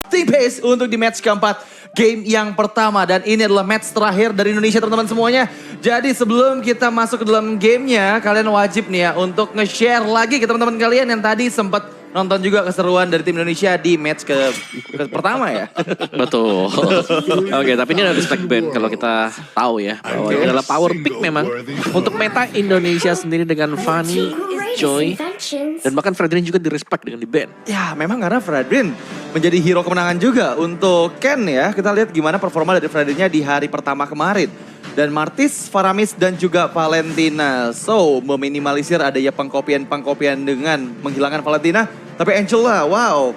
Pace untuk di match keempat game yang pertama. Dan ini adalah match terakhir dari Indonesia teman-teman semuanya. Jadi sebelum kita masuk ke dalam gamenya, kalian wajib nih ya untuk nge-share lagi ke teman-teman kalian yang tadi sempat nonton juga keseruan dari tim Indonesia di match pertama ya. Betul. Oke, tapi ini ada respect band kalau kita tahu ya. Bahwa ini adalah power pick memang untuk meta Indonesia sendiri dengan Fanny, Joy, dan bahkan Fredrin juga di respect dengan di band. Ya memang karena Fredrin menjadi hero kemenangan juga untuk Ken ya. Kita lihat gimana performa dari Fredrinnya di hari pertama kemarin. Dan Martis, Faramis, dan juga Valentina. So, meminimalisir adanya pengkopian dengan menghilangkan Valentina. Tapi Angela, wow.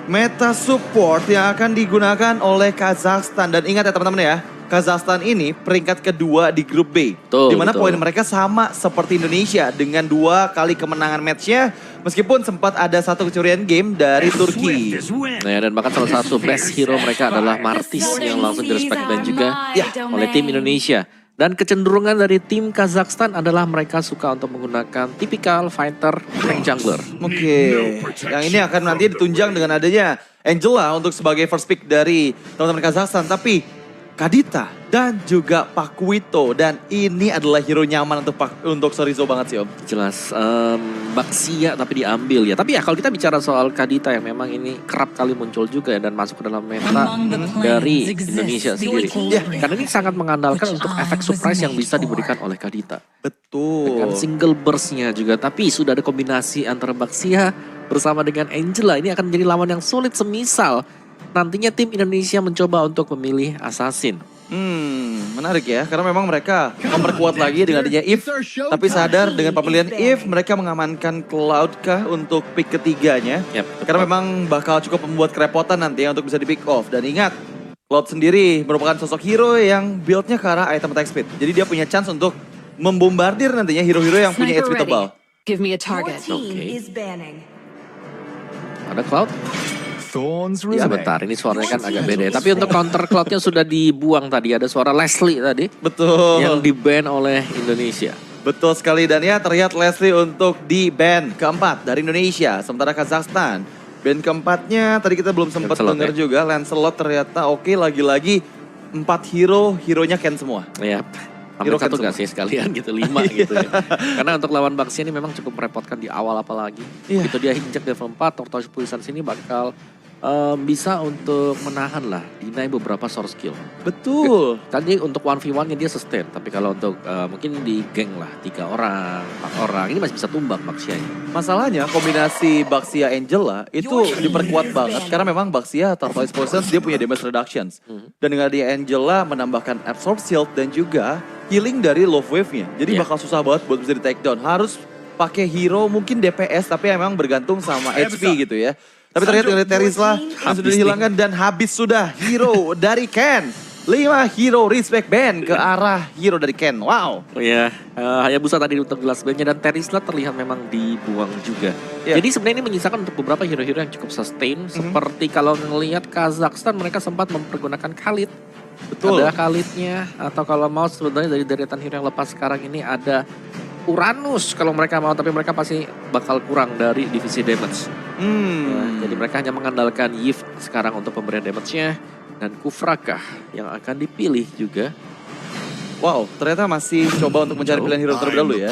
Meta support yang akan digunakan oleh Kazakhstan. Dan ingat ya teman-teman ya, Kazakhstan ini peringkat kedua di grup B. Betul, dimana betul. poin mereka sama seperti Indonesia dengan 2 kali kemenangan matchnya. Meskipun sempat ada 1 kecurian game dari Turki. Nah, dan bahkan salah satu best hero mereka adalah Martis yang langsung di respect band juga oleh tim Indonesia. Dan kecenderungan dari tim Kazakhstan adalah mereka suka untuk menggunakan tipikal fighter tank jungler. Oke, yang ini akan nanti ditunjang dengan adanya Angela untuk sebagai first pick dari teman-teman Kazakhstan. Tapi Kadita dan juga Pakuito, dan ini adalah hero nyaman untuk Sorizo banget sih Om. Jelas Baxia tapi diambil ya. Tapi ya kalau kita bicara soal Kadita yang memang ini kerap kali muncul juga ya dan masuk ke dalam meta dari Indonesia sendiri. Ya, karena ini sangat mengandalkan untuk efek surprise yang bisa diberikan oleh Kadita. Betul. Dengan single burst-nya juga. Tapi sudah ada kombinasi antara Baxia bersama dengan Angela. Ini akan menjadi lawan yang sulit semisal nantinya tim Indonesia mencoba untuk memilih Assassin. Menarik ya, karena memang mereka memperkuat lagi dengan adanya If. Tapi sadar dengan pemilihan If, mereka mengamankan Cloud kah untuk pick ketiganya. Karena memang bakal cukup membuat kerepotan nanti ya untuk bisa di pick off. Dan ingat, Cloud sendiri merupakan sosok hero yang build-nya ke arah item attack speed. Jadi dia punya chance untuk membombardir nantinya hero-hero yang punya HP tebal. Give me a target. Ada Cloud? Ya, sebentar, ini suaranya kan agak beda ya. Tapi untuk counter Cloud-nya sudah dibuang tadi. Ada suara Leslie tadi. Betul. Yang di-ban oleh Indonesia. Betul sekali, dan ya terlihat Leslie untuk di ban keempat dari Indonesia. Sementara Kazakhstan, ban keempatnya tadi kita belum sempat dengar juga. Lancelot ternyata oke, lagi-lagi 4 hero-nya Ken semua. Iya. Hampir satu gak sih sekalian gitu, 5 gitu ya. Karena untuk lawan Baxia ini memang cukup merepotkan di awal apalagi. Begitu dia injek level 4, Tortoise Puissance sini bakal bisa untuk menahan lah, deny beberapa source skill. Betul. Tadi untuk 1v1-nya dia sustain, tapi kalau untuk mungkin di geng lah, 3 orang, 4 orang, ini masih bisa tumbang Baxia-nya. Masalahnya kombinasi Baxia Angela itu diperkuat banget, karena memang Baxia Tortoise Puissance dia punya damage reductions. Dan dengan dia Angela menambahkan absorb shield dan juga healing dari love wave-nya. Jadi bakal susah banget buat bisa di take down. Harus pakai hero mungkin DPS, tapi emang bergantung sama HP gitu ya. Tapi ternyata dari Terizla yang sudah dihilangkan dan habis sudah hero dari Ken. 5 hero respect band ke arah hero dari Ken. Wow. Ya, Hayabusa tadi untuk gelas bandnya dan Terizla terlihat memang dibuang juga. Jadi sebenarnya ini menyisakan untuk beberapa hero-hero yang cukup sustain. Seperti kalau ngelihat Kazakhstan mereka sempat mempergunakan Khalid. Betul. Ada Khalidnya, atau kalau mau sebenarnya dari deretan hero yang lepas sekarang ini ada Uranus kalau mereka mau, tapi mereka pasti bakal kurang dari divisi damage. Jadi mereka hanya mengandalkan Yif sekarang untuk pemberian damage-nya. Dan Kufrakah yang akan dipilih juga. Wow, ternyata masih coba untuk mencari pilihan hero terlebih dahulu ya.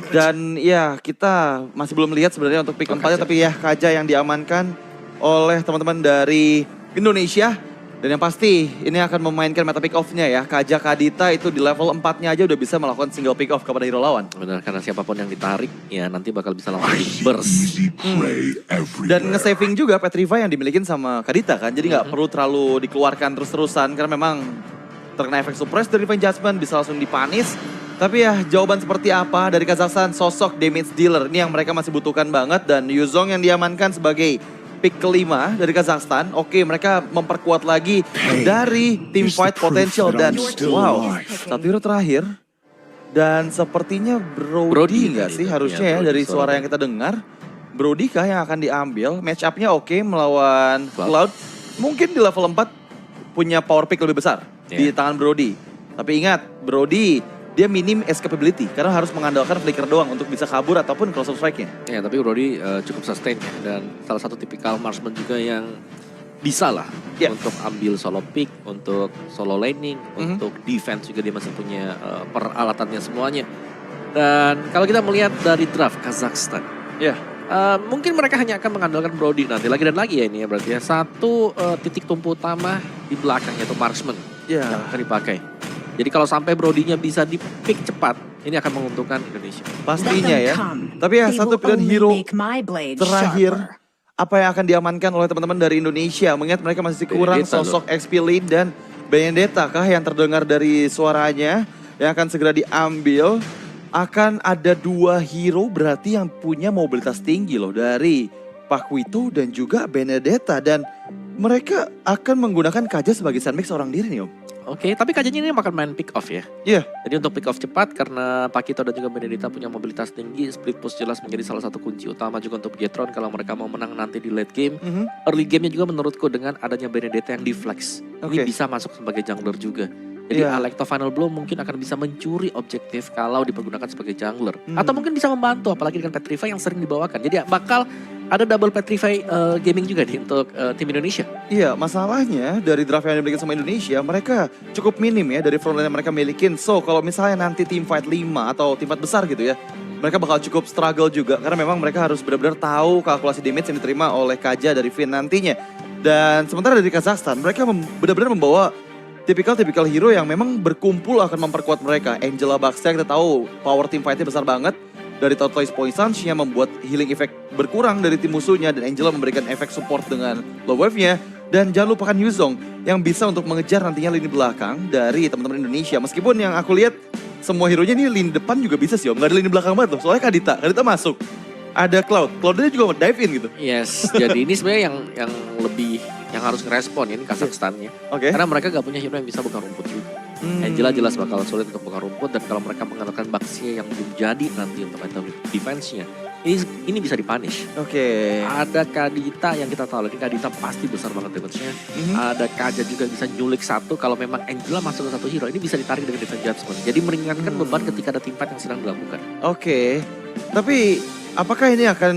Dan ya kita masih belum lihat sebenarnya untuk pick keempatnya, tapi ya Kaja yang diamankan oleh teman-teman dari Indonesia. Dan yang pasti ini akan memainkan meta pick off-nya ya. Kaja Kadita itu di level 4-nya aja udah bisa melakukan single pick off kepada hero lawan. Benar, karena siapapun yang ditarik ya nanti bakal bisa langsung di burst. Dan nge-saving juga Petrify yang dimiliki sama Kadita kan. Jadi nggak perlu terlalu dikeluarkan terus-terusan karena memang terkena efek surprise dari Divine Judgment, bisa langsung dipanis. Tapi ya jawaban seperti apa dari Kazakhstan, sosok damage dealer ini yang mereka masih butuhkan banget. Dan Yuzong yang diamankan sebagai pick kelima dari Kazakhstan. Oke, mereka memperkuat lagi dari team fight potential. Dan wow, 1 hero terakhir. Dan sepertinya Brody nggak sih harusnya ya dari suara yang kita dengar. Brody kah yang akan diambil? Match up-nya oke melawan Cloud. Mungkin di level 4 punya power pick lebih besar di tangan Brody. Tapi ingat, Brody dia minim escapability karena harus mengandalkan flicker doang untuk bisa kabur ataupun cross strike-nya. Ya, tapi Brody cukup sustain ya, dan salah satu tipikal marksman juga yang bisa lah untuk ambil solo pick, untuk solo laning, untuk defense juga dia masih punya peralatannya semuanya. Dan kalau kita melihat dari draft Kazakhstan, mungkin mereka hanya akan mengandalkan Brody nanti lagi dan lagi ya ini ya berarti ya. Satu titik tumpu utama di belakang yaitu marksman yang akan dipakai. Jadi kalau sampai Brody-nya bisa di-pick cepat, ini akan menguntungkan Indonesia. Pastinya ya. Tapi ya satu pilihan hero terakhir apa yang akan diamankan oleh teman-teman dari Indonesia. Mengingat mereka masih kurang sosok XP Lane dan Benedetta kah yang terdengar dari suaranya yang akan segera diambil. Akan ada 2 hero berarti yang punya mobilitas tinggi loh dari Pakuito dan juga Benedetta. Dan mereka akan menggunakan Kaja sebagai sandbag seorang diri nih Om. Oke, tapi kajanya ini akan main pick off ya. Iya. Jadi untuk pick off cepat karena Pakito dan juga Benedetta punya mobilitas tinggi, split push jelas menjadi salah satu kunci utama juga untuk Jetron kalau mereka mau menang nanti di late game. Early game-nya juga menurutku dengan adanya Benedetta yang di flex. Ini bisa masuk sebagai jungler juga. Jadi Alecto Final Blow mungkin akan bisa mencuri objektif kalau dipergunakan sebagai jungler. Atau mungkin bisa membantu apalagi dengan Petrify yang sering dibawakan. Jadi bakal ada double Petrify gaming juga nih untuk tim Indonesia. Iya, masalahnya dari draft yang dimiliki sama Indonesia, mereka cukup minim ya dari frontline yang mereka milikin. So, kalau misalnya nanti tim fight 5 atau tim fight besar gitu ya, mereka bakal cukup struggle juga. Karena memang mereka harus benar-benar tahu kalkulasi damage yang diterima oleh Kaja dari Finn nantinya. Dan sementara dari Kazakhstan, mereka benar-benar membawa tipikal hero yang memang berkumpul akan memperkuat mereka. Angela Baxter kita tahu power team fight-nya besar banget. Dari Tortoise Poisson-nya membuat healing effect berkurang dari tim musuhnya. Dan Angela memberikan efek support dengan low wave-nya. Dan jangan lupakan Yuzong yang bisa untuk mengejar nantinya lini belakang dari teman-teman Indonesia. Meskipun yang aku lihat semua hero-nya ini lini depan juga bisa sih Om. Gak ada lini belakang banget loh. Soalnya Kadita masuk. Ada Cloud-nya juga dive in gitu. Yes, jadi ini sebenarnya yang lebih yang harus ngerespon ini Kazakhstannya. Karena mereka gak punya hero yang bisa buka rumput juga. Angela jelas bakal sulit untuk buka rumput dan kalau mereka mengandalkan Baxia yang belum jadi nanti untuk item defense-nya, ini bisa dipunish. Ada Kadita yang kita tahu lagi Kadita pasti besar banget damage-nya. Ada Kaja juga bisa nyulik satu kalau memang Angela masuk ke satu hero ini bisa ditarik dengan defense judgment. Jadi meringankan beban ketika ada team fight yang sedang dilakukan. Tapi apakah ini akan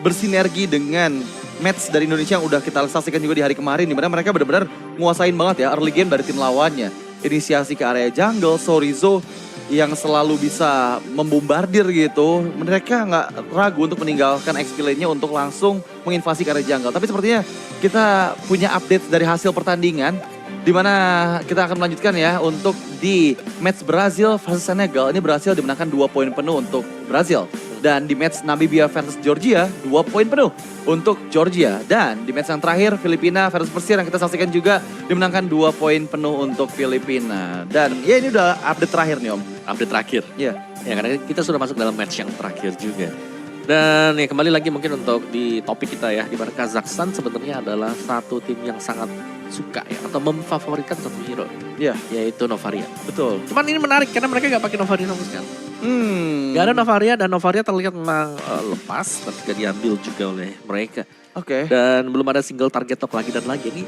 bersinergi dengan match dari Indonesia yang udah kita saksikan juga di hari kemarin, di mana mereka benar-benar nguasain banget ya early game dari tim lawannya. Inisiasi ke area jungle, Sorizo yang selalu bisa membombardir gitu. Mereka nggak ragu untuk meninggalkan XP lane-nya untuk langsung menginvasi ke area jungle. Tapi sepertinya kita punya update dari hasil pertandingan, di mana kita akan melanjutkan ya untuk di match Brazil versus Senegal. Ini berhasil dimenangkan 2 poin penuh untuk Brazil. Dan di match Namibia versus Georgia, 2 poin penuh untuk Georgia. Dan di match yang terakhir, Filipina versus Persir yang kita saksikan juga dimenangkan 2 poin penuh untuk Filipina. Dan ya ini udah update terakhir nih Om. Update terakhir? Iya. Ya karena kita sudah masuk dalam match yang terakhir juga. Dan ya kembali lagi mungkin untuk di topik kita ya, di mana Kazakhstan sebenarnya adalah satu tim yang sangat suka ya, atau memfavoritkan satu hero. Yaitu Novaria. Betul. Cuman ini menarik karena mereka gak pakai Novaria sama sekali. Gak ada Novaria dan Novaria terlihat memang lepas ketika diambil juga oleh mereka. Dan belum ada single target lock lagi dan lagi. Ini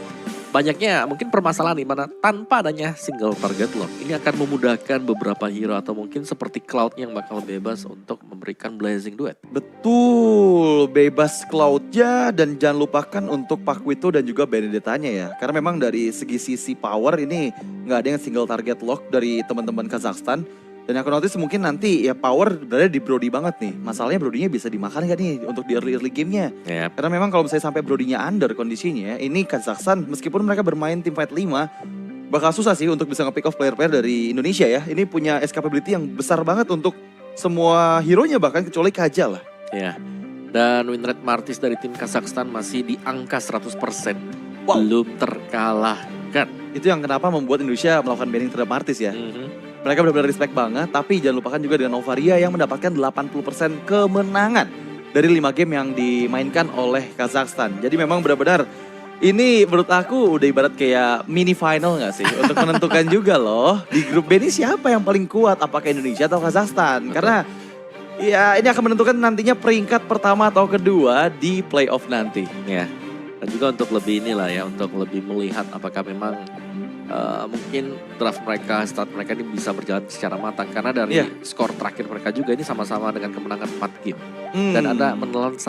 banyaknya mungkin permasalahan di mana tanpa adanya single target lock ini akan memudahkan beberapa hero atau mungkin seperti Cloud yang bakal bebas untuk memberikan blazing duet. Betul, bebas Cloud-nya dan jangan lupakan untuk Pakuito dan juga Benedettanya ya. Karena memang dari sisi power ini nggak ada yang single target lock dari teman-teman Kazakhstan. Dan aku notice mungkin nanti ya power berada di Brody banget nih. Masalahnya Brody-nya bisa dimakan gak nih untuk di early game-nya. Karena memang kalau misalnya sampai Brody-nya under kondisinya, ini Kazakhstan meskipun mereka bermain tim fight 5, bakal susah sih untuk bisa nge-pick off player-player dari Indonesia ya. Ini punya escapability yang besar banget untuk semua hero-nya bahkan kecuali Kaja lah. Dan win rate Martis dari tim Kazakhstan masih di angka 100%. Belum terkalahkan. Itu yang kenapa membuat Indonesia melakukan banning terhadap Martis ya. Mereka benar-benar respect banget, tapi jangan lupakan juga dengan Novaria yang mendapatkan 80% kemenangan dari 5 game yang dimainkan oleh Kazakhstan. Jadi memang benar-benar ini menurut aku udah ibarat kayak mini final gak sih? Untuk menentukan juga loh, di grup B ini siapa yang paling kuat, apakah Indonesia atau Kazakhstan? Karena ya ini akan menentukan nantinya peringkat pertama atau kedua di playoff nanti. Dan juga untuk lebih inilah ya, untuk lebih melihat apakah memang mungkin draft mereka, start mereka ini bisa berjalan secara matang. Karena dari skor terakhir mereka juga ini sama-sama dengan kemenangan 4 game. Dan ada menelan 1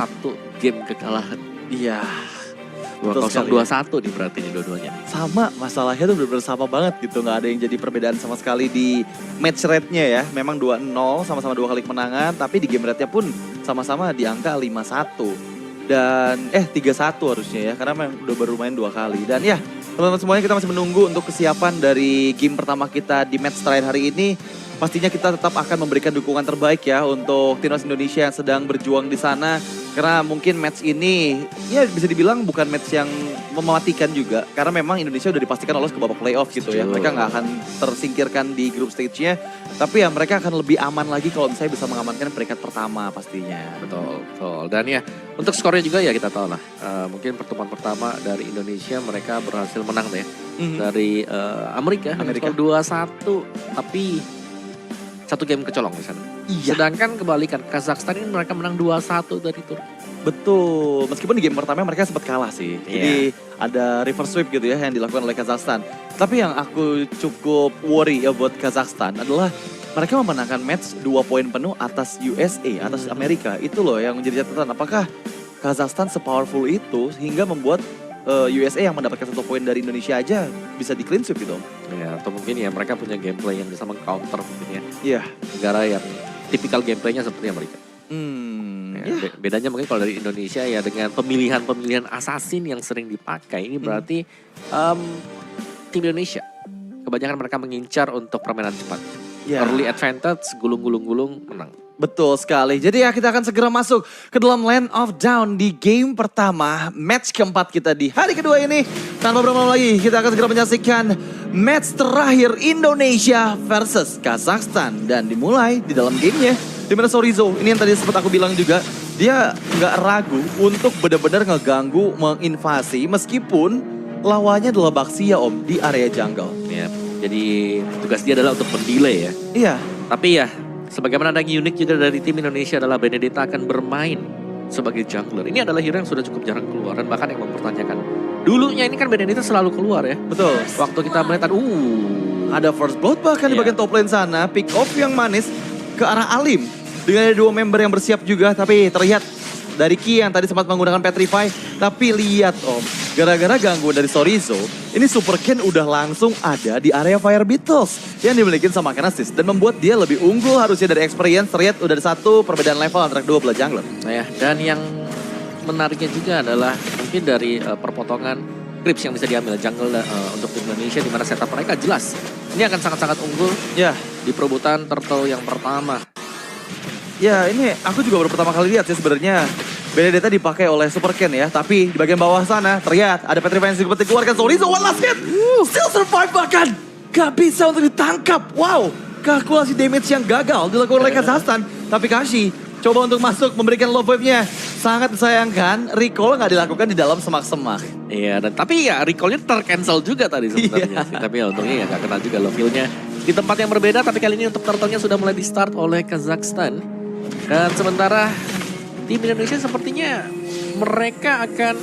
game kekalahan. Iya. 2-0-2-1 nih berarti nih dua-duanya. Sama, masalahnya tuh bener-bener sama banget gitu. Nggak ada yang jadi perbedaan sama sekali di match rate-nya ya. Memang 2-0, sama-sama 2 kali kemenangan. Tapi di game rate-nya pun sama-sama di angka 5-1. Dan 3-1 harusnya ya. Karena memang udah baru main 2 kali. Dan ya, teman-teman semuanya kita masih menunggu untuk kesiapan dari game pertama kita di match terakhir hari ini. Pastinya kita tetap akan memberikan dukungan terbaik ya untuk timnas Indonesia yang sedang berjuang di sana. Karena mungkin match ini ya bisa dibilang bukan match yang mematikan juga. Karena memang Indonesia udah dipastikan lolos ke babak playoff gitu ya. Mereka nggak akan tersingkirkan di grup stage-nya. Tapi ya mereka akan lebih aman lagi kalau misalnya bisa mengamankan peringkat pertama pastinya. Betul, betul. Dan ya untuk skornya juga ya kita tahu lah. Mungkin pertemuan pertama dari Indonesia mereka berhasil menang ya. Dari Amerika. Skor 2-1 tapi 1 game kecolong di sana. Iya. Sedangkan kebalikan Kazakhstan ini mereka menang 2-1 dari Turki. Betul, meskipun di game pertama mereka sempat kalah sih. Jadi ada reverse sweep gitu ya yang dilakukan oleh Kazakhstan. Tapi yang aku cukup worry ya buat Kazakhstan adalah mereka memenangkan match 2 poin penuh atas USA, atas Amerika. Itu loh yang menjadi catatan. Apakah Kazakhstan sepowerful itu hingga membuat USA yang mendapatkan 1 poin dari Indonesia aja bisa di clean sweep gitu. Ya, atau mungkin ya mereka punya gameplay yang bisa meng-counter mungkin ya. Iya. Negara yang tipikal gameplaynya seperti Amerika. Bedanya mungkin kalau dari Indonesia ya dengan pemilihan-pemilihan assassin yang sering dipakai. Ini berarti tim Indonesia kebanyakan mereka mengincar untuk permainan cepat. Early advantage, gulung-gulung-gulung, menang. Betul sekali. Jadi ya kita akan segera masuk ke dalam Land of Down di game pertama. Match keempat kita di hari kedua ini. Tanpa berlama-lama lagi kita akan segera menyaksikan match terakhir Indonesia versus Kazakhstan. Dan dimulai di dalam gamenya. Dimana Sorizo, ini yang tadi sempat aku bilang juga. Dia nggak ragu untuk benar-benar ngeganggu, menginvasi. Meskipun lawannya adalah Baxia Om di area jungle. Ya, jadi tugas dia adalah untuk mendelay ya. Iya. Tapi ya sebagaimana ada yang unik juga dari tim Indonesia adalah Benedetta akan bermain sebagai jungler. Ini adalah hero yang sudah cukup jarang keluar dan bahkan yang mempertanyakan. Dulunya ini kan Benedetta selalu keluar ya. Betul. Waktu kita melihat ada first blood bahkan di bagian top lane sana. Pick off yang manis ke arah Alim. Dengan ada 2 member yang bersiap juga tapi terlihat dari Ki yang tadi sempat menggunakan Petrify. Tapi lihat Om, gara-gara gangguan dari Sorizo, ini Super Ken udah langsung ada di area Fire Beatles yang dimiliki sama Kenasis. Dan membuat dia lebih unggul harusnya dari experience. Terlihat udah ada 1 perbedaan level antara 2 belah jungler. Nah ya, dan yang menariknya juga adalah mungkin dari perpotongan creeps yang bisa diambil jungle untuk tim Indonesia. Dimana setup mereka jelas. Ini akan sangat-sangat unggul di perebutan turtle yang pertama. Ya ini aku juga baru pertama kali lihat sih sebenarnya Benedetta dipakai oleh Super Ken ya. Tapi di bagian bawah sana terlihat ada Petrify yang seperti keluarkan Sorizo. One last hit. Still survive bahkan. Gak bisa untuk ditangkap. Wow. Kalkulasi damage yang gagal dilakukan oleh Kazakhstan. Tapi Kashi coba untuk masuk memberikan love wave-nya. Sangat disayangkan recall gak dilakukan di dalam semak-semak. Iya, dan tapi ya recall-nya tercancel juga tadi sebenarnya sih. Tapi ya untungnya ya gak kena juga love wave-nya. Di tempat yang berbeda tapi kali ini untuk turtle-nya sudah mulai di start oleh Kazakhstan. Dan sementara tim Indonesia sepertinya mereka akan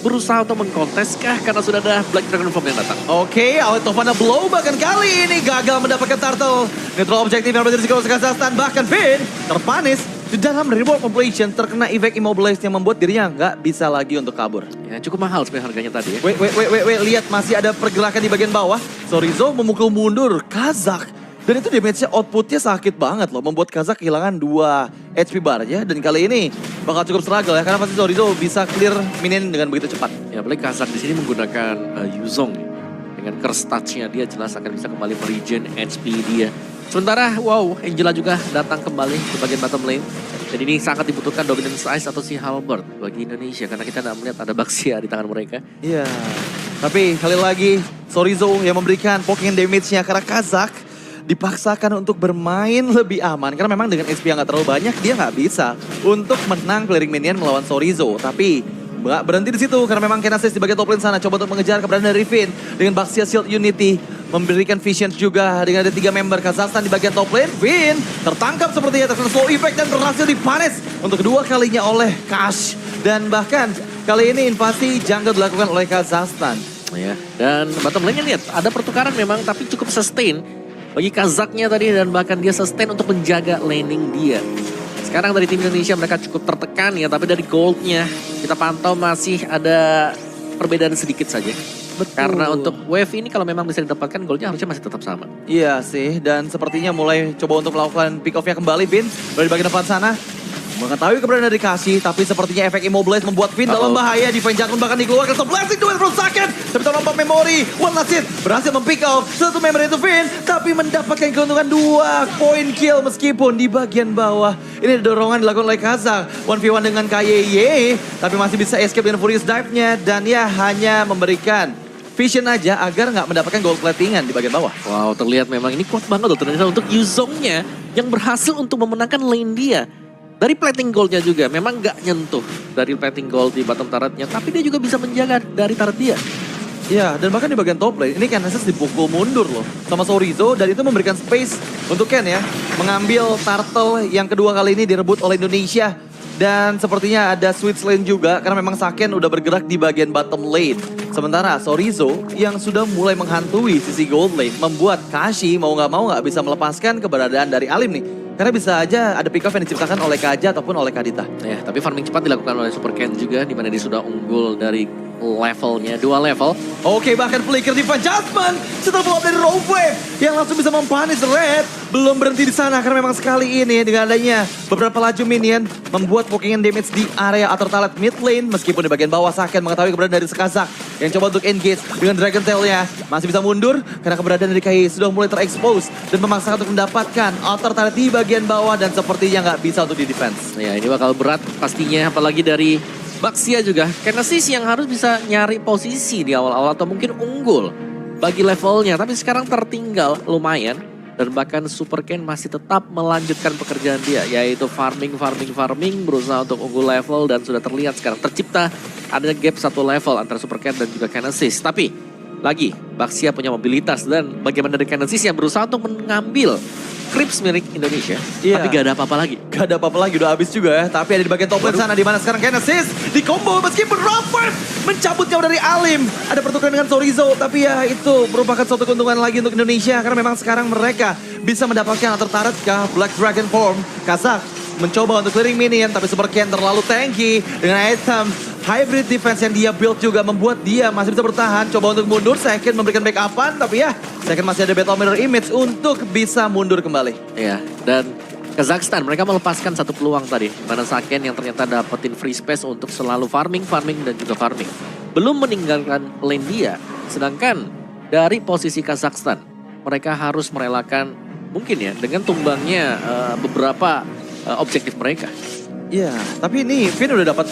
berusaha untuk mengkontes kah karena sudah ada Black Dragon Form yang datang. Oke, out of a blow bahkan kali ini gagal mendapatkan turtle. Neutral objektif yang berada di sekolah Kazakhstan bahkan Finn terpanis di dalam reward population terkena efek immobilize yang membuat dirinya nggak bisa lagi untuk kabur. Ya cukup mahal sebenarnya harganya tadi ya. Wait, lihat masih ada pergerakan di bagian bawah. Sorizo memukul mundur Kazakh. Dan itu damage-nya output-nya sakit banget loh. Membuat Kazakh kehilangan 2 HP bar-nya. Dan kali ini bakal cukup struggle ya. Karena pasti Sorizo bisa clear minion dengan begitu cepat. Ya apalagi Kazakh di sini menggunakan Yuzong. Dengan curse touch-nya dia jelas akan bisa kembali meregen HP dia. Sementara wow Angela juga datang kembali ke bagian bottom lane. Dan ini sangat dibutuhkan dominance ice atau si Halberd bagi Indonesia. Karena kita tidak melihat ada Baxia di tangan mereka. Iya. Tapi kali lagi Sorizo yang memberikan poking damage-nya karena Kazakh dipaksakan untuk bermain lebih aman. Karena memang dengan SP yang gak terlalu banyak, dia gak bisa untuk menang clearing minion melawan Sorizo. Tapi gak berhenti di situ karena memang Kenasis di bagian top lane sana coba untuk mengejar keberadaan dari Finn dengan Baxia Shield Unity. Memberikan vision juga dengan ada 3 member Kazakhstan di bagian top lane. Finn tertangkap sepertinya terkena slow effect dan berhasil dipanis untuk kedua kalinya oleh Kash. Dan bahkan kali ini invasi jungle dilakukan oleh Kazakhstan. Ya. Dan bottom lane-nya lihat, ada pertukaran memang tapi cukup sustain bagi Kazaknya tadi dan bahkan dia sustain untuk menjaga laning dia. Sekarang dari tim Indonesia mereka cukup tertekan ya, tapi dari goldnya kita pantau masih ada perbedaan sedikit saja. Betul. Karena untuk wave ini kalau memang bisa didapatkan goldnya harusnya masih tetap sama. Iya sih, dan sepertinya mulai coba untuk melakukan pick off-nya kembali, Vin. Dari bagian depan sana. Mengetahui keberadaan dari Kashi, tapi sepertinya efek Immobilize membuat Vin dalam bahaya. Defense Judgment bahkan dikeluarkan. So blasting duel from second. Tapi terlompat memori. One last hit. Berhasil mempick off satu member itu Vin. Tapi mendapatkan keuntungan 2 point kill meskipun di bagian bawah. Ini dorongan dilakukan oleh Kazak. 1v1 dengan KYY. Tapi masih bisa escape dengan Furious Dive-nya. Dan ya hanya memberikan vision aja agar nggak mendapatkan gold platingan di bagian bawah. Wow, terlihat memang ini kuat banget loh ternyata untuk Yuzongnya yang berhasil untuk memenangkan lane dia. Dari plating goldnya juga, memang nggak nyentuh dari plating gold di bottom turretnya, tapi dia juga bisa menjaga dari turret dia. Ya, dan bahkan di bagian top lane, ini Kansas dipukul mundur loh sama Sorizo, dan itu memberikan space untuk Ken ya, mengambil turtle yang kedua kali ini direbut oleh Indonesia. Dan sepertinya ada switch lane juga, karena memang Saken udah bergerak di bagian bottom lane. Sementara Sorizo yang sudah mulai menghantui sisi gold lane, membuat Kashi mau nggak bisa melepaskan keberadaan dari Alim nih. Karena bisa aja ada pick off yang diciptakan oleh Kaja ataupun oleh Kadita. Ya, tapi farming cepat dilakukan oleh Super Ken juga, di mana dia sudah unggul dari levelnya, 2 level. Oke, bahkan flicker di Judgment setelah pull up dari Rogue Wave yang langsung bisa mempanis Red. Belum berhenti di sana karena memang sekali ini dengan adanya beberapa laju minion membuat pokingan damage di area atau talent mid lane. Meskipun di bagian bawah Saken mengetahui keberadaan dari Kazak yang coba untuk engage dengan Dragon Tail-nya. Masih bisa mundur karena keberadaan dari KI sudah mulai terekspos dan memaksa untuk mendapatkan outer turret di bagian bawah dan sepertinya nggak bisa untuk di defense. Ya, ini bakal berat pastinya apalagi dari Baxia juga. Genesis yang harus bisa nyari posisi di awal-awal atau mungkin unggul bagi levelnya. Tapi sekarang tertinggal lumayan. Dan bahkan Super Ken masih tetap melanjutkan pekerjaan dia. Yaitu farming, berusaha untuk unggul level. Dan sudah terlihat sekarang tercipta ada gap 1 level antara Super Ken dan juga Genesis. Tapi lagi Baxia punya mobilitas. Dan bagaimana dari Genesis yang berusaha untuk mengambil Crips milik Indonesia, tapi gak ada apa-apa lagi. Gak ada apa-apa lagi, udah habis juga ya. Tapi ada di bagian top lane sana, di mana sekarang Genesis di combo meskipun Robert mencabut nyawa dari Alim. Ada pertukaran dengan Sorizo, tapi ya itu merupakan suatu keuntungan lagi untuk Indonesia. Karena memang sekarang mereka bisa mendapatkan atau turret ke Black Dragon Form. Kazak mencoba untuk clearing minion, tapi Super Ken terlalu tanky dengan item hybrid defense yang dia build juga membuat dia masih bisa bertahan. Coba untuk mundur, Saken memberikan backupan, tapi ya Saken masih ada battle mirror image untuk bisa mundur kembali. Iya, dan Kazakhstan mereka melepaskan satu peluang tadi. Mana Saken yang ternyata dapetin free space untuk selalu farming dan juga farming. Belum meninggalkan lane dia, sedangkan dari posisi Kazakhstan mereka harus merelakan mungkin ya dengan tumbangnya beberapa objektif mereka. Iya, tapi ini Vin udah dapat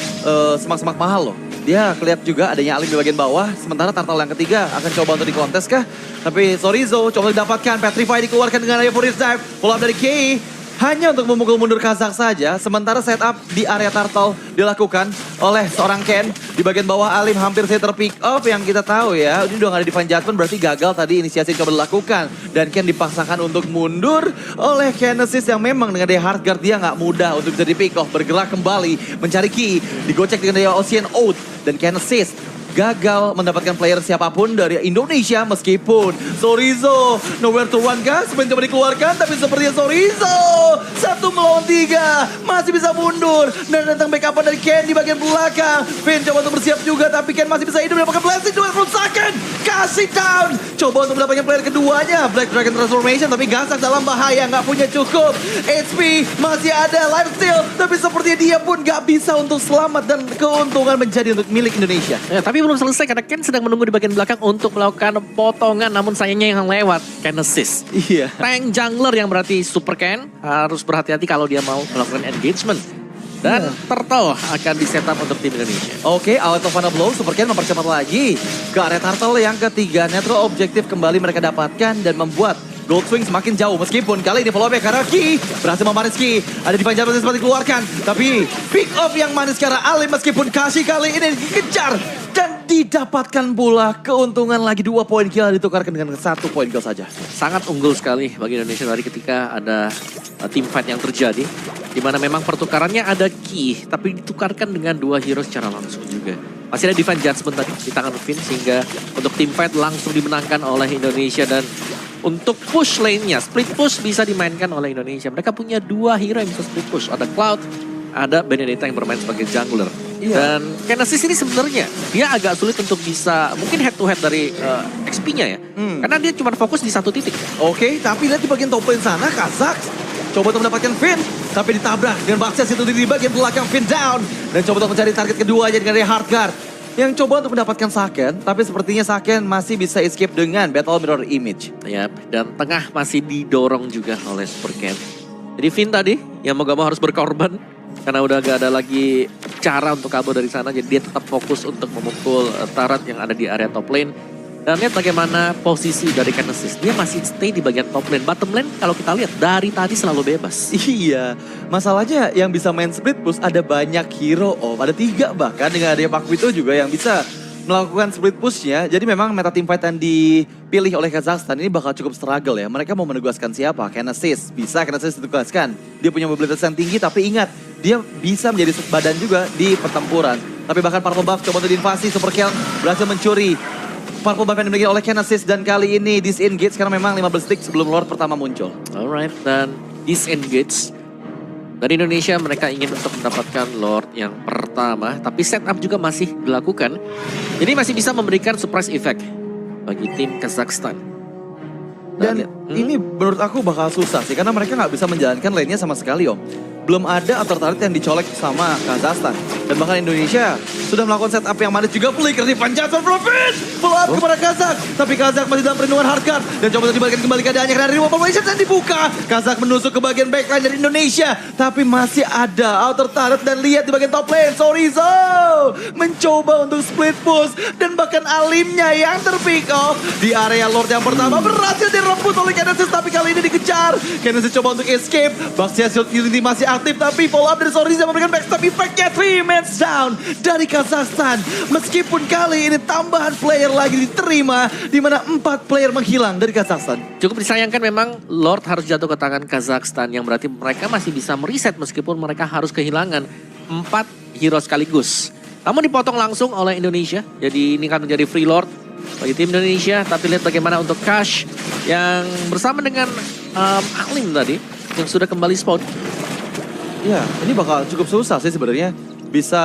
semak-semak mahal loh. Dia kelihatan juga adanya Alim di bagian bawah, sementara turtle yang ketiga akan coba untuk dikontes kah? Tapi Sorizo coba didapatkan, Petrify dikeluarkan dengan area Furious Dive, pull up dari Kei. Hanya untuk memukul mundur Kazak saja, sementara setup di area turtle dilakukan oleh seorang Ken. Di bagian bawah Alim hampir saja terpick up, yang kita tahu ya, ini udah gak ada Divine Judgment berarti gagal tadi inisiasi coba dilakukan. Dan Ken dipaksakan untuk mundur oleh Genesis yang memang dengan dia hard guard dia gak mudah untuk bisa di pick off. Bergerak kembali, mencari Ki, digocek dengan dia Ocean Oath. Dan Genesis gagal mendapatkan player siapapun dari Indonesia meskipun Sorizo nowhere to run kah? Sebenarnya coba dikeluarkan tapi sepertinya Sorizo 1 melawan 3 masih bisa mundur dan datang backupan dari Ken di bagian belakang. Finn coba untuk bersiap juga tapi Ken masih bisa hidup mendapatkan blessing duel from second. Kasih down. Coba untuk mendapatkan player keduanya Black Dragon Transformation tapi Kazak dalam bahaya nggak punya cukup HP masih ada life steal tapi sepertinya dia pun nggak bisa untuk selamat dan keuntungan menjadi untuk milik Indonesia. Ya, tapi belum selesai karena Ken sedang menunggu di bagian belakang untuk melakukan potongan namun sayangnya yang lewat Genesis. Iya. Tank jungler yang berarti Super Ken harus berhati-hati kalau dia mau melakukan engagement. Dan Turtle akan di-setup untuk tim Indonesia. Oke, out of final blow, Super Ken mempercepat lagi ke area Turtle yang ketiga. Netral objektif kembali mereka dapatkan dan membuat Gold Swing semakin jauh. Meskipun kali ini follow back karena Ki berhasil memanis Ki. Ada di panjang sempat dikeluarkan. Tapi pick off yang manis karena Alim meskipun Kashi kali ini dikejar. Dan didapatkan pula keuntungan lagi 2 poin kill ditukarkan dengan 1 poin kill saja. Sangat unggul sekali bagi Indonesia tadi ketika ada team fight yang terjadi. Di mana memang pertukarannya ada Ki, tapi ditukarkan dengan 2 hero secara langsung juga. masih ada Divine Judgment tadi di tangan Finn, sehingga untuk team fight langsung dimenangkan oleh Indonesia. Dan untuk push lane-nya, split push bisa dimainkan oleh Indonesia. Mereka punya 2 hero yang bisa split push. Ada Cloud, ada Benedetta yang bermain sebagai jungler. Iya. Dan Genesis ini sebenarnya dia agak sulit untuk bisa mungkin head to head dari XP-nya ya. Karena dia cuma fokus di satu titik. Oke, tapi lihat di bagian top lane sana, Kazak coba untuk mendapatkan Finn, tapi ditabrak dengan Baxia itu di bagian belakang. Finn down, dan coba untuk mencari target keduanya dengan Hardguard yang coba untuk mendapatkan Saken, tapi sepertinya Saken masih bisa escape dengan Battle Mirror Image. Yap, dan tengah masih didorong juga oleh Super Camp. Jadi Finn tadi yang mau gak mau harus berkorban karena udah gak ada lagi cara untuk kabur dari sana, jadi dia tetap fokus untuk memukul turret yang ada di area top lane. Dan lihat bagaimana posisi dari Genesis. Dia masih stay di bagian top lane. Bottom lane kalau kita lihat dari tadi selalu bebas. Iya, masalahnya yang bisa main split push ada banyak hero, ada 3 bahkan dengan adanya Pakuito juga yang bisa melakukan split pushnya. Jadi memang meta team fight yang dipilih oleh Kazakhstan ini bakal cukup struggle ya. Mereka mau menugaskan siapa? Genesis, bisa Genesis ditugaskan. Dia punya mobilitas yang tinggi, tapi ingat, dia bisa menjadi badan juga di pertempuran. Tapi bahkan Purple Buff coba untuk diinvasi, Super Kill berhasil mencuri Purple Buff yang dimiliki oleh Genesis, dan kali ini disengage karena memang 15 detik sebelum Lord pertama muncul. Alright, dan disengage. Dari Indonesia mereka ingin untuk mendapatkan Lord yang pertama, tapi setup juga masih dilakukan. Jadi masih bisa memberikan surprise effect bagi tim Kazakhstan. Dan ini menurut aku bakal susah sih, karena mereka nggak bisa menjalankan lane-nya sama sekali, Om. Belum ada turret yang dicolek sama Kazakhstan. Dan bahkan Indonesia sudah melakukan setup yang manis juga. Flicker di Panjatan Profit. Follow up kepada Kazak. Tapi Kazak masih dalam perlindungan hardcard. Dan coba untuk dibalikan kembali keadaannya karena dari Population dan dibuka. Kazak menusuk ke bagian backline dari Indonesia. Tapi masih ada outer turret, dan lihat di bagian top lane. Sorizo mencoba untuk split push. Dan bahkan Alimnya yang terpick off di area Lord yang pertama berhasil direbut oleh Genesis. Tapi kali ini dikejar. Genesis coba untuk escape. Baxia Shield Unity masih aktif, tapi follow up dari Sorizo memberikan backstab effect-nya. 3 men down dari Kazakhstan. Meskipun kali ini tambahan player lagi diterima, di mana 4 player menghilang dari Kazakhstan. Cukup disayangkan memang Lord harus jatuh ke tangan Kazakhstan, yang berarti mereka masih bisa mereset meskipun mereka harus kehilangan 4 hero sekaligus. Namun dipotong langsung oleh Indonesia, jadi ini akan menjadi free Lord bagi tim Indonesia. Tapi lihat bagaimana untuk Cash yang bersama dengan Alim tadi yang sudah kembali spawn. Ya, ini bakal cukup susah sih sebenarnya bisa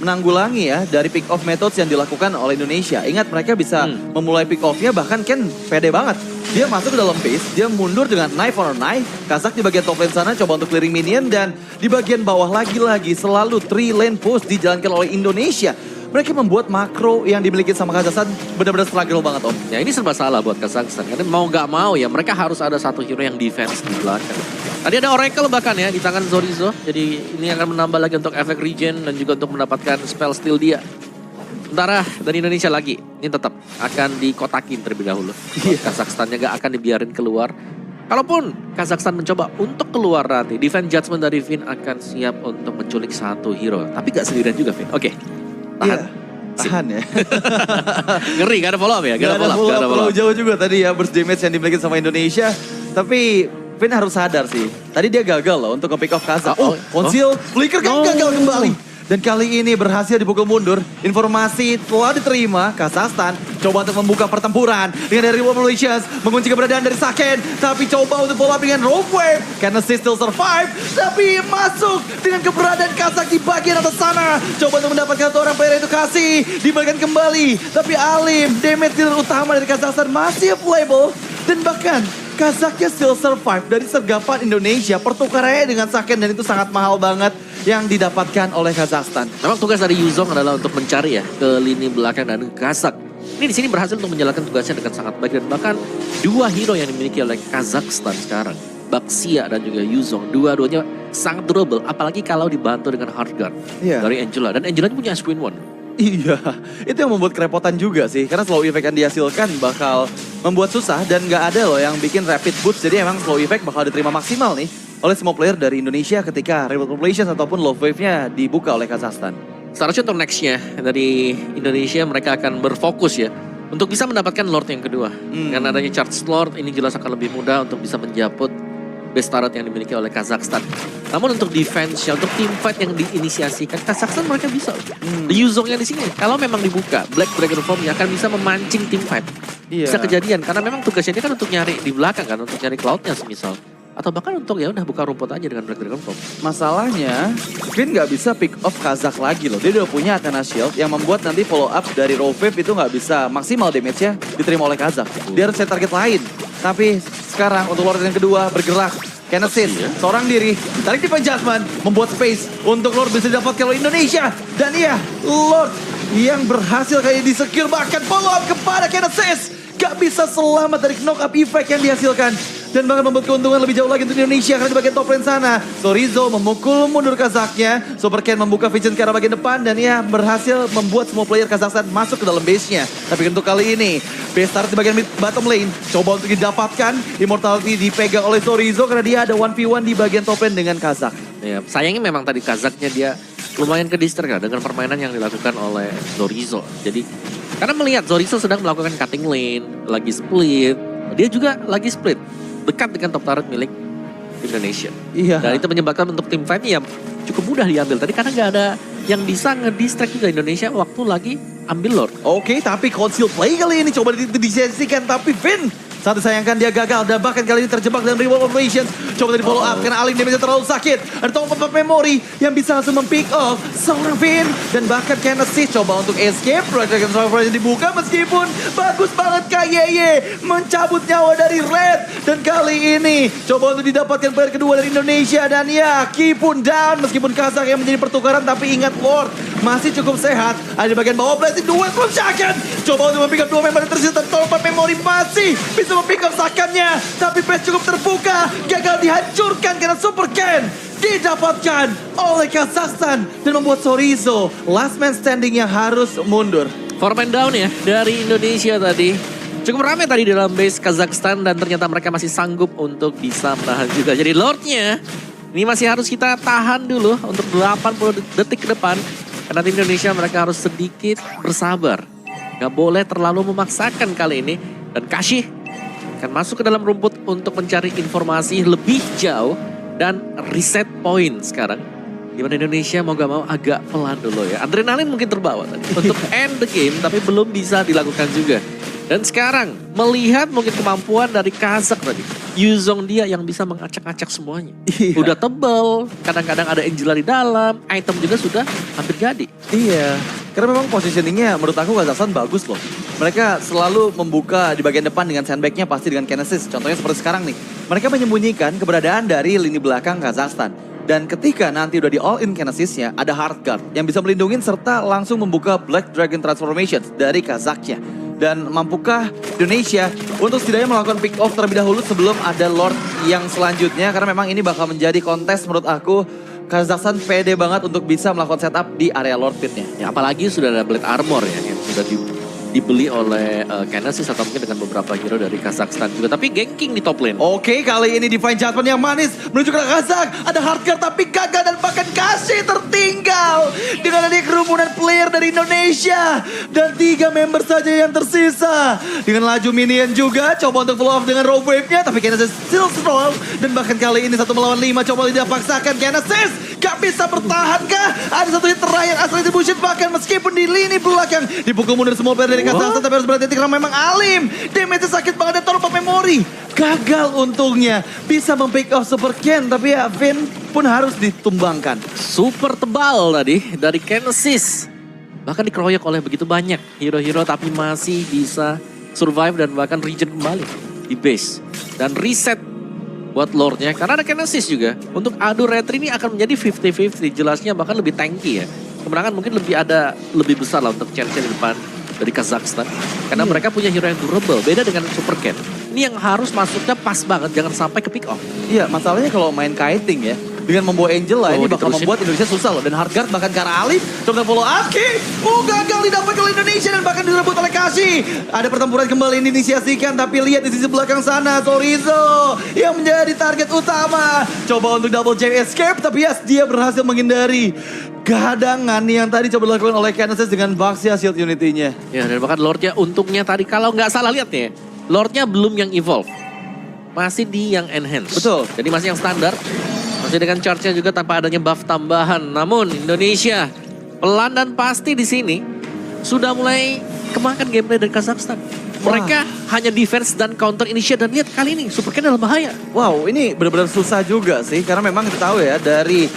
menanggulangi ya dari pick off methods yang dilakukan oleh Indonesia. Ingat, mereka bisa memulai pick off-nya, bahkan Ken pede banget. Dia masuk ke dalam base, dia mundur dengan knife on a knife. Kazak di bagian top lane sana coba untuk clearing minion, dan di bagian bawah lagi-lagi selalu 3 lane push dijalankan oleh Indonesia. Mereka membuat makro yang dimiliki sama Kazakhstan benar-benar struggle banget, Om. Ya ini serba salah buat Kazakhstan, karena mau gak mau ya mereka harus ada satu hero yang defense di belakang. Tadi ada Oracle bahkan ya di tangan Sorizo, jadi ini akan menambah lagi untuk efek regen dan juga untuk mendapatkan spell steal dia. Sementara dari Indonesia lagi, ini tetap akan dikotakin terlebih dahulu. Kazakhstannya gak akan dibiarin keluar. Kalaupun Kazakhstan mencoba untuk keluar nanti, Divine Judgment dari Finn akan siap untuk menculik satu hero. Tapi gak sendirian juga Finn. Oke, tahan. Iya, tahan ya. Ngeri, gak ada follow up ya? Gak ada follow up jauh juga tadi ya, burst damage yang dimiliki sama Indonesia. Tapi Finn harus sadar sih, tadi dia gagal loh untuk nge-pick off Kazak. Conceal, Flicker kan gagal kembali. Dan kali ini berhasil dipukul mundur. Informasi telah diterima, Kazakhstan coba untuk membuka pertempuran dengan dari Revolutions, mengunci keberadaan dari Saken. Tapi coba untuk follow up dengan Rope Wave, karena still survive. Tapi masuk dengan keberadaan Kazak di bagian atas sana. Coba untuk mendapatkan satu orang player edukasi, dibalikan kembali. Tapi Alim, damage dealer utama dari Kazakhstan masih available. Dan bahkan Kazaknya still survive dari sergapan Indonesia. Pertukarannya dengan Saken, dan itu sangat mahal banget yang didapatkan oleh Kazakhstan. Memang tugas dari Yuzong adalah untuk mencari ya ke lini belakang dan Kazak. Ini di sini berhasil untuk menjalankan tugasnya dengan sangat baik, dan bahkan 2 hero yang dimiliki oleh Kazakhstan sekarang, Baxia dan juga Yuzong, dua-duanya sangat durable, apalagi kalau dibantu dengan Hardguard dari Angela. Dan Angela punya Queen One. Iya, itu yang membuat kerepotan juga sih. Karena slow effect yang dihasilkan bakal membuat susah, dan gak ada loh yang bikin rapid boost. Jadi emang slow effect bakal diterima maksimal nih oleh semua player dari Indonesia ketika Rebel Populations ataupun Love Wave-nya dibuka oleh Kazakhstan. Seharusnya untuk next-nya dari Indonesia mereka akan berfokus ya untuk bisa mendapatkan Lord yang kedua. Karena adanya Charge Lord ini jelas akan lebih mudah untuk bisa menjaput base turret yang dimiliki oleh Kazakhstan. Namun untuk defense-nya, untuk team fight yang diinisiasikan, Kazakhstan mereka bisa. The Yuzongnya di sini, kalau memang dibuka, Black Dragon Form-nya akan bisa memancing team fight. Iya. Bisa kejadian, karena memang tugasnya ini kan untuk nyari di belakang kan, untuk nyari cloud-nya semisal. Atau bahkan untuk ya udah buka rumput aja dengan Black Dragon Form. Masalahnya, Finn nggak bisa pick off Kazakh lagi loh. Dia udah punya Athena Shield yang membuat nanti follow up dari Raw Wave itu nggak bisa maksimal damage-nya diterima oleh Kazakh. Dia harus set target lain. Tapi sekarang untuk Lord yang kedua bergerak. Genesis, seorang diri, tarik di Judgment, membuat space untuk Lord bisa didapatkan oleh Indonesia. Dan iya, Lord yang berhasil kayak di-secure bahkan follow up kepada Genesis. Gak bisa selamat dari knock up effect yang dihasilkan. Dan bahkan membuat keuntungan lebih jauh lagi untuk Indonesia karena di bagian top lane sana. Sorizo memukul mundur Kazakhnya. Super Ken membuka vision ke arah bagian depan dan ia berhasil membuat semua player Kazakhstan masuk ke dalam base-nya. Tapi untuk kali ini, base start di bagian bottom lane. Coba untuk didapatkan, Immortality dipegang oleh Sorizo karena dia ada 1v1 di bagian top lane dengan Kazakh. Ya, sayangnya memang tadi Kazakhnya dia lumayan ke distract dengan permainan yang dilakukan oleh Sorizo. Jadi, karena melihat Sorizo sedang melakukan cutting lane, lagi split. Dia juga lagi split. Dekat dengan top turret milik Indonesia. Iya. Dan itu menyebabkan untuk tim fight-nya yang cukup mudah diambil. Tadi karena nggak ada yang bisa ngedistract juga Indonesia waktu lagi ambil Lord. Oke, tapi conceal play kali ini coba disesikan, tapi Finn saat disayangkan dia gagal dan bahkan kali ini terjebak dalam reward operations. Coba tadi follow up karena Alim damage terlalu sakit. Ada top up memory yang bisa langsung mempick off seorang Finn dan bahkan Genesis coba untuk escape. Dragon Survivor dibuka meskipun bagus banget KYY mencabut nyawa dari Red dan kali ini coba untuk didapatkan player kedua dari Indonesia dan ya Ki pun down meskipun Kazakh yang menjadi pertukaran tapi ingat Lord masih cukup sehat. Ada di bagian bawah blessing duel from Shaken. Coba untuk mempick up dua member yang tersisa top up memory masih bisa mempick up Sakannya tapi base cukup terbuka gagal dihancurkan karena Super Ken didapatkan oleh Kazakhstan dan membuat Sorizo last man standing yang harus mundur. 4 man down ya dari Indonesia tadi. Cukup ramai tadi dalam base Kazakhstan dan ternyata mereka masih sanggup untuk bisa menahan juga. Jadi Lordnya ini masih harus kita tahan dulu untuk 80 detik ke depan. Karena tim Indonesia mereka harus sedikit bersabar. Gak boleh terlalu memaksakan kali ini. Dan Kashih akan masuk ke dalam rumput untuk mencari informasi lebih jauh dan reset point sekarang. Dimana Indonesia mau gak mau agak pelan dulu ya. Adrenalin mungkin terbawa tadi untuk end the game tapi belum bisa dilakukan juga. Dan sekarang melihat mungkin kemampuan dari Kazakh tadi. Yuzong dia yang bisa mengacak-acak semuanya. Iya. Udah tebel, kadang-kadang ada Angela di dalam, item juga sudah hampir jadi. Iya, karena memang positioningnya menurut aku Kazakhstan bagus loh. Mereka selalu membuka di bagian depan dengan sandbagnya pasti dengan Genesis. Contohnya seperti sekarang nih. Mereka menyembunyikan keberadaan dari lini belakang Kazakhstan. Dan ketika nanti udah di all-in Genesisnya, ada Hardguard yang bisa melindungi serta langsung membuka Black Dragon Transformations dari Kazakhnya. Dan mampukah Indonesia untuk setidaknya melakukan pick off terlebih dahulu sebelum ada Lord yang selanjutnya. Karena memang ini bakal menjadi kontes menurut aku. Kazakhstan pede banget untuk bisa melakukan setup di area Lord Pit-nya. Ya, apalagi sudah ada Blade Armor ya yang sudah dibeli oleh Genesis atau mungkin dengan beberapa hero dari Kazakhstan juga. Tapi ganking di top lane. Oke, kali ini Divine Judgment yang manis menuju ke Kazakh. Ada Hardguard tapi gagal dan bahkan Kashih tertinggal. Dengan adanya kerumunan player dari Indonesia. Dan 3 member saja yang tersisa. Dengan laju minion juga, coba untuk follow up dengan Rogue Wave-nya. Tapi Genesis still strong. Dan bahkan kali ini 1 melawan 5 coba tidak paksakan Genesis. Gak bisa bertahankah? Ada satu hit terakhir Astral Distribution bahkan meskipun di lini belakang. Dipukul mundur semua player dari Kazakhstan tapi harus berhati-hati karena memang Alim. Damage sakit banget dan top up memory. Gagal untungnya. Bisa mempick off Super Ken tapi ya Finn pun harus ditumbangkan. Super tebal tadi dari Genesis. Bahkan dikeroyok oleh begitu banyak hero-hero tapi masih bisa survive dan bahkan regen kembali di base. Dan reset buat Lordnya karena ada Genesis juga. Untuk adu retri ini akan menjadi 50-50. Jelasnya bahkan lebih tanky ya. Kemenangan mungkin lebih besar lah untuk chance di depan dari Kazakhstan. Karena mereka punya hero yang durable. Beda dengan Super Ken. Ini yang harus masuknya pas banget. Jangan sampai ke pick off. Iya, masalahnya kalau main kiting ya. Dengan membawa Angel lah, ini bakal membuat Indonesia susah loh. Dan Hardguard bahkan ke arah Alim. Coba follow Aki. Gagal didapat oleh Indonesia dan bahkan direbut oleh Kashih. Ada pertempuran kembali diinisiasikan. Tapi lihat di sisi belakang sana. Sorizo yang menjadi target utama. Coba untuk double jam escape. Tapi yes, dia berhasil menghindari kehadangan yang tadi coba dilakukan oleh Genesis dengan Baxia Shield Unity-nya. Ya, dan bahkan Lordnya untungnya tadi kalau nggak salah lihat nih. Lordnya belum yang evolve. masih di yang enhance. Betul. Jadi masih yang standar. Masih dengan charge-nya juga tanpa adanya buff tambahan. Namun Indonesia pelan dan pasti di sini sudah mulai kemakan gameplay dari Kazakhstan. Mereka hanya defense dan counter initiate, dan lihat kali ini Superken dalam bahaya. Wow, ini benar-benar susah juga sih. Karena memang kita tahu ya dari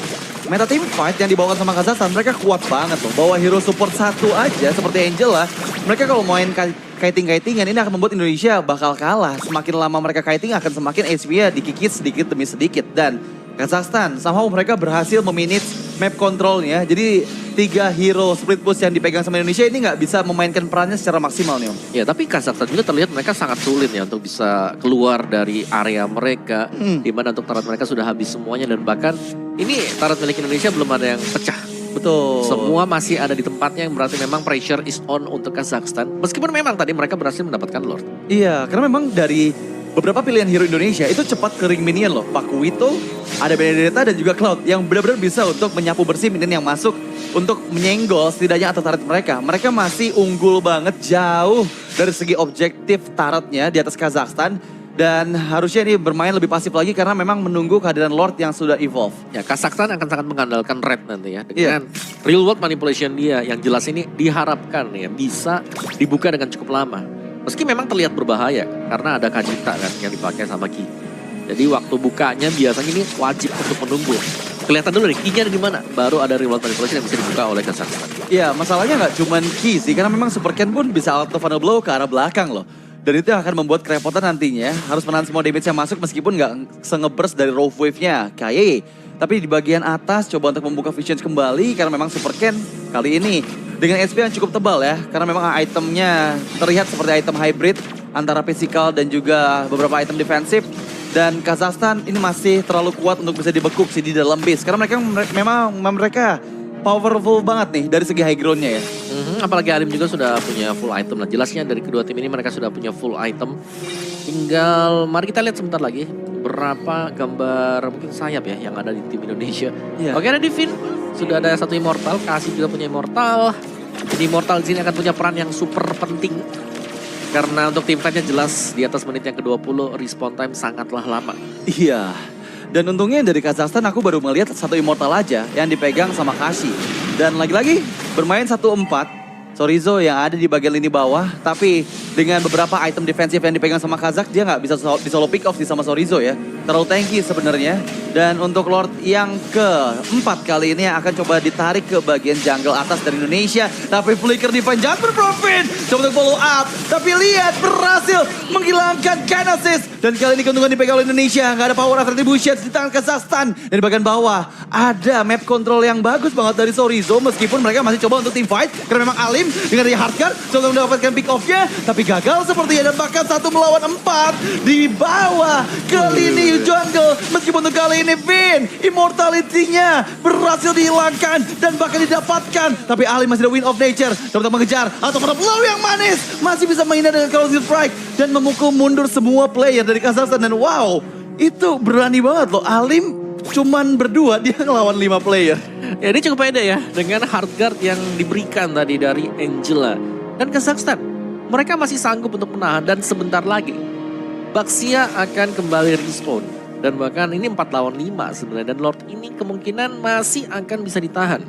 meta team fight yang dibawakan sama Kazakhstan, mereka kuat banget loh. Bawa hero support satu aja seperti Angela, mereka kalau main kiting-kitingan ini akan membuat Indonesia bakal kalah. Semakin lama mereka kiting akan semakin HP-nya dikikit sedikit demi sedikit. Dan Kazakhstan, somehow mereka berhasil memanage map controlnya. Jadi 3 hero split push yang dipegang sama Indonesia ini nggak bisa memainkan perannya secara maksimal nih Om. Ya, tapi Kazakhstan juga terlihat mereka sangat sulit ya untuk bisa keluar dari area mereka. Di mana untuk turret mereka sudah habis semuanya, dan bahkan ini turret milik Indonesia belum ada yang pecah. Betul. Semua masih ada di tempatnya, yang berarti memang pressure is on untuk Kazakhstan. Meskipun memang tadi mereka berhasil mendapatkan Lord. Iya, karena memang dari beberapa pilihan hero Indonesia itu cepat kering minion loh. Pakuito, ada Benedetta dan juga Cloud yang benar-benar bisa untuk menyapu bersih minion yang masuk untuk menyenggol setidaknya atas turret mereka. Mereka masih unggul banget jauh dari segi objektif turretnya di atas Kazakhstan. Dan harusnya ini bermain lebih pasif lagi karena memang menunggu kehadiran Lord yang sudah evolve. Ya, Kazakhstan akan sangat mengandalkan Red nanti ya. Dengan real world manipulation dia yang jelas ini diharapkan ya bisa dibuka dengan cukup lama. Meski memang terlihat berbahaya karena ada Kadita kan yang dipakai sama Ki. Jadi waktu bukanya biasanya ini wajib untuk menunggu. Kelihatan dulu nih Ki-nya ada di mana. Baru ada real world manipulation yang bisa dibuka oleh Kazakhstan. Iya, masalahnya nggak cuma Ki sih karena memang Superken pun bisa auto funnel blow ke arah belakang loh. Dan itu yang akan membuat kerepotan nantinya. Harus menahan semua damage yang masuk meskipun nggak se-ngeburst dari Rove Wave-nya KYE. Tapi di bagian atas coba untuk membuka visions kembali karena memang Superken kali ini dengan SP yang cukup tebal ya. Karena memang itemnya terlihat seperti item hybrid antara physical dan juga beberapa item defensif. Dan Kazakhstan ini masih terlalu kuat untuk bisa dibekuk sih di dalam base. Karena mereka powerful banget nih dari segi high ground-nya ya. Apalagi Alim juga sudah punya full item. Nah jelasnya dari kedua tim ini mereka sudah punya full item. Tinggal mari kita lihat sebentar lagi berapa gambar mungkin sayap ya yang ada di tim Indonesia. Iya. Oke, ada Divin. Sudah ada satu Immortal, Kasih juga punya Immortal. Jadi Immortal di sini akan punya peran yang super penting. Karena untuk tim fight-nya jelas di atas menit yang ke-20 respawn time sangatlah lama. Iya. Dan untungnya dari Kazakhstan aku baru melihat satu Immortal aja yang dipegang sama Kashi. Dan lagi-lagi bermain 1-4. Sorizo yang ada di bagian lini bawah. Tapi dengan beberapa item defensif yang dipegang sama Kazakh, dia nggak bisa di solo pick off sama Sorizo ya. Terlalu tanky sebenarnya. Dan untuk Lord yang keempat kali ini akan coba ditarik ke bagian jungle atas dari Indonesia. Tapi flicker Divine Judgment Profit coba untuk follow up. Tapi lihat berhasil menghilangkan Genesis. Dan kali ini keuntungan dipegang oleh Indonesia. Nggak ada power of retribution di tangan Kazakhstan. Dan di bagian bawah ada map control yang bagus banget dari Sorizo. Meskipun mereka masih coba untuk team fight. Karena memang Alim dengan dari Hardcore coba mendapatkan pick off-nya. Tapi gagal sepertinya. Dan bahkan 1 melawan 4 di bawah ke lini jungle. Meskipun untuk kali ini Vin, immortality-nya berhasil dihilangkan dan bahkan didapatkan. Tapi Ali masih ada win of nature. Coba mengejar atau pada blow yang manis. Masih bisa menghindar dengan Corrosive Strike dan memukul mundur semua player dari Kazakhstan. Dan wow, itu berani banget loh. Alim cuman berdua, dia ngelawan 5 player. Ya ini cukup pede ya dengan hard guard yang diberikan tadi dari Angela. Dan Kazakhstan, mereka masih sanggup untuk menahan dan sebentar lagi Baxia akan kembali respawn. Dan bahkan ini 4 lawan 5 sebenarnya. Dan Lord ini kemungkinan masih akan bisa ditahan.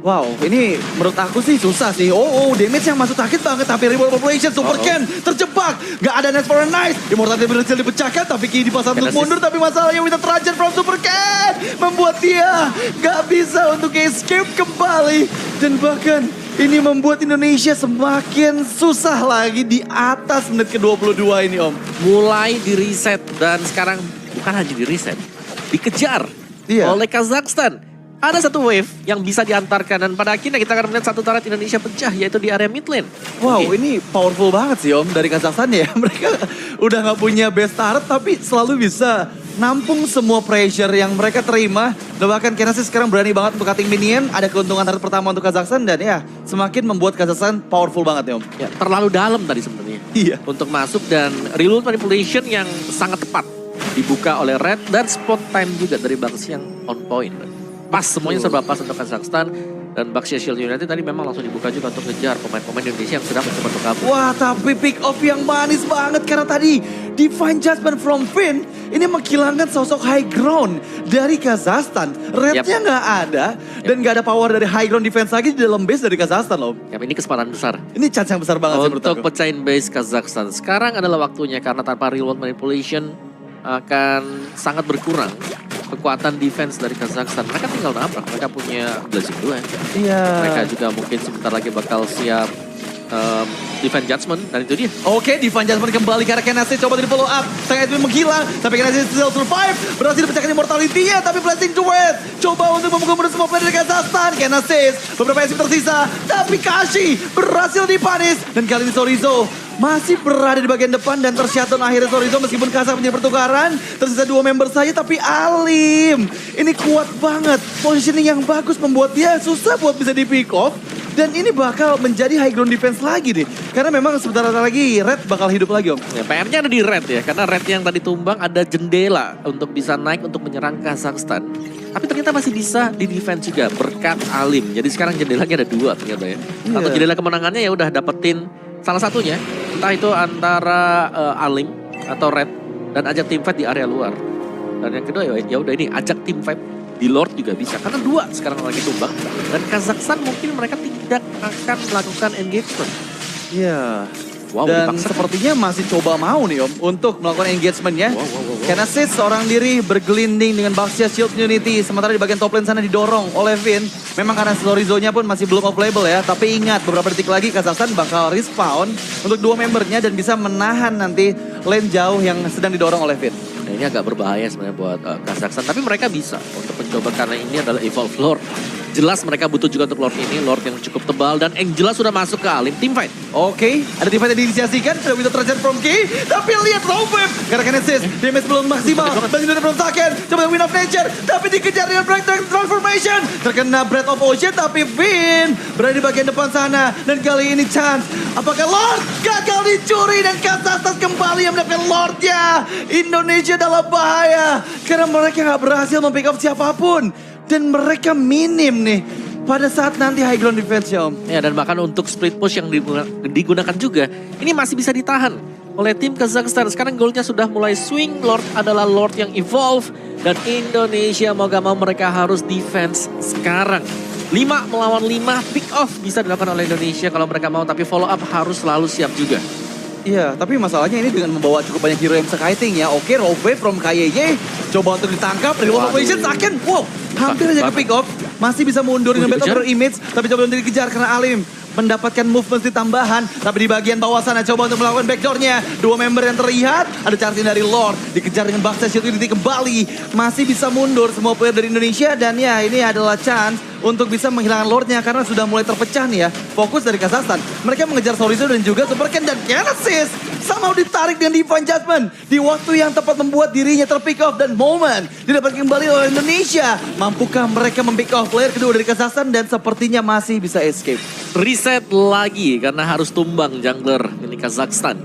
Wow, ini menurut aku sih susah sih. Oh, damage yang masuk sakit banget. Tapi Reward Population, Superken terjebak. Gak ada Nest for a Night. Immortality berhasil dipecahkan. Tapi Ki dipasang untuk mundur. Tapi masalahnya with the Trajan from Superken membuat dia gak bisa untuk escape kembali. Dan bahkan ini membuat Indonesia semakin susah lagi di atas menit ke-22 ini Om. Mulai di reset dan sekarang bukan hanya di reset, dikejar oleh Kazakhstan. Ada satu wave yang bisa diantarkan dan pada akhirnya kita akan melihat satu turret Indonesia pecah yaitu di area mid lane. Wow, ini powerful banget sih Om dari Kazakhstan ya. Mereka udah gak punya best turret tapi selalu bisa nampung semua pressure yang mereka terima. Dan bahkan Genesis sekarang berani banget untuk cutting minion. Ada keuntungan turret pertama untuk Kazakhstan dan ya semakin membuat Kazakhstan powerful banget ya Om. Ya, terlalu dalam tadi sebenarnya. Iya. Untuk masuk dan reload manipulation yang sangat tepat dibuka oleh Red dan spot time juga dari Baxia yang on point. Pas semuanya serba pas untuk Kazakhstan dan Baxia Shield United tadi memang langsung dibuka juga untuk ngejar pemain-pemain Indonesia yang sedang mencoba untuk kabur. Wah, tapi pick off yang manis banget karena tadi Divine Judgment from Finn ini menghilangkan sosok high ground dari Kazakhstan. Rednya nggak ada dan nggak ada power dari high ground defense lagi di dalam base dari Kazakhstan loh. Ini kesempatan besar. Ini chance yang besar banget sih menurut untuk aku. pecahin base Kazakhstan. Sekarang adalah waktunya karena tanpa real world manipulation akan sangat berkurang kekuatan defense dari Kazakhstan. Mereka tinggal nabrak, mereka punya Blazing Duel. Iya. Mereka juga mungkin sebentar lagi bakal siap Divine Judgment, dan itu dia. Oke, Divine Judgment kembali karena Kenasi coba di follow up. Sangat menghilang, tapi Kenasi still survive. Berhasil dipecahkan immortality-nya, tapi Blessing Duet coba untuk memukul mundur semua player dari Kazakhstan. Kenasi beberapa SP tersisa, tapi Kashi berhasil dipanis. Dan kali ini Sorizo masih berada di bagian depan dan tershutdown akhirnya Sorizo meskipun Kazakh menjadi pertukaran. Tersisa 2 member saja, tapi Alim ini kuat banget. Positioning yang bagus membuat dia susah buat bisa di pick off. Dan ini bakal menjadi high ground defense lagi nih. Karena memang sebentar lagi Red bakal hidup lagi Om. Ya, PR-nya ada di Red ya, karena Red yang tadi tumbang ada jendela untuk bisa naik untuk menyerang Kazakhstan. Tapi ternyata masih bisa di defense juga berkat Alim. Jadi sekarang jendelanya ada 2 ternyata ya. Satu jendela kemenangannya ya udah dapetin salah satunya. Entah itu antara Alim atau Red dan ajak team fight di area luar. Dan yang kedua ya udah ini ajak team fight di Lord juga bisa. Karena 2 sekarang lagi tumbang. Dan Kazakhstan mungkin mereka tidak akan melakukan engagement. Iya. Wow, dan dipaksa. sepertinya masih coba mau nih Om untuk melakukan engagement-nya. Wow. Karena Sis seorang diri bergelinding dengan Baxia Shield Unity. Sementara di bagian top lane sana didorong oleh Vin. Memang karena Sorizo-nya pun masih belum available ya. Tapi ingat beberapa detik lagi Kazakhstan bakal respawn untuk 2 membernya dan bisa menahan nanti lane jauh yang sedang didorong oleh Vin. Nah, ini agak berbahaya sebenarnya buat Kazakhstan. Tapi mereka bisa untuk mencoba karena ini adalah Evolve Lord. Jelas mereka butuh juga untuk Lord ini. Lord yang cukup tebal dan Angela sudah masuk ke Alim. Team fight. Oke, ada team fight yang diinisiasikan. Sudah bisa terjadi from Key. Tapi lihat low wave. Karena Kinesis, damage belum maksimal. Masih belum taken. Coba Wind of Nature. Tapi dikejar dengan Breath Transformation. Terkena Breath of Ocean. Tapi Vin berada di bagian depan sana. Dan kali ini chance. Apakah Lord gagal dicuri. Dan Kazakhstan kembali yang mendapatkan Lordnya. Indonesia dalam bahaya. Karena mereka gak berhasil mempick up siapapun. Dan mereka minim nih pada saat nanti high ground defense ya Om. Ya, dan bahkan untuk split push yang digunakan juga, ini masih bisa ditahan oleh tim Kazakhstan. Sekarang goalnya sudah mulai swing, Lord adalah Lord yang evolve. Dan Indonesia mau gak mau mereka harus defense sekarang. 5 melawan 5, pick off bisa dilakukan oleh Indonesia kalau mereka mau. Tapi follow up harus selalu siap juga. Iya, tapi masalahnya ini dengan membawa cukup banyak hero yang bisa kiting ya. Oke, Rove from KYY coba untuk ditangkap. Revolve Operation Saken, wow, hampir aja ke pick off. Masih bisa mundur dengan Battle Image, tapi coba untuk dikejar karena Alim mendapatkan movement tambahan. Tapi di bagian bawah sana coba untuk melakukan backdoornya. 2 member yang terlihat, ada charging dari Lord. Dikejar dengan Baxter Shield Unity kembali. Masih bisa mundur semua player dari Indonesia. Dan ya ini adalah chance untuk bisa menghilangkan Lordnya karena sudah mulai terpecah nih ya. Fokus dari Kazakhstan. Mereka mengejar Sorizo dan juga Super Ken dan Genesis. Sama ditarik dengan Divine Judgment. Di waktu yang tepat membuat dirinya terpick off dan moment didapat kembali oleh Indonesia. Mampukah mereka mempick off player kedua dari Kazakhstan dan sepertinya masih bisa escape. Reset lagi karena harus tumbang jungler ini Kazakhstan.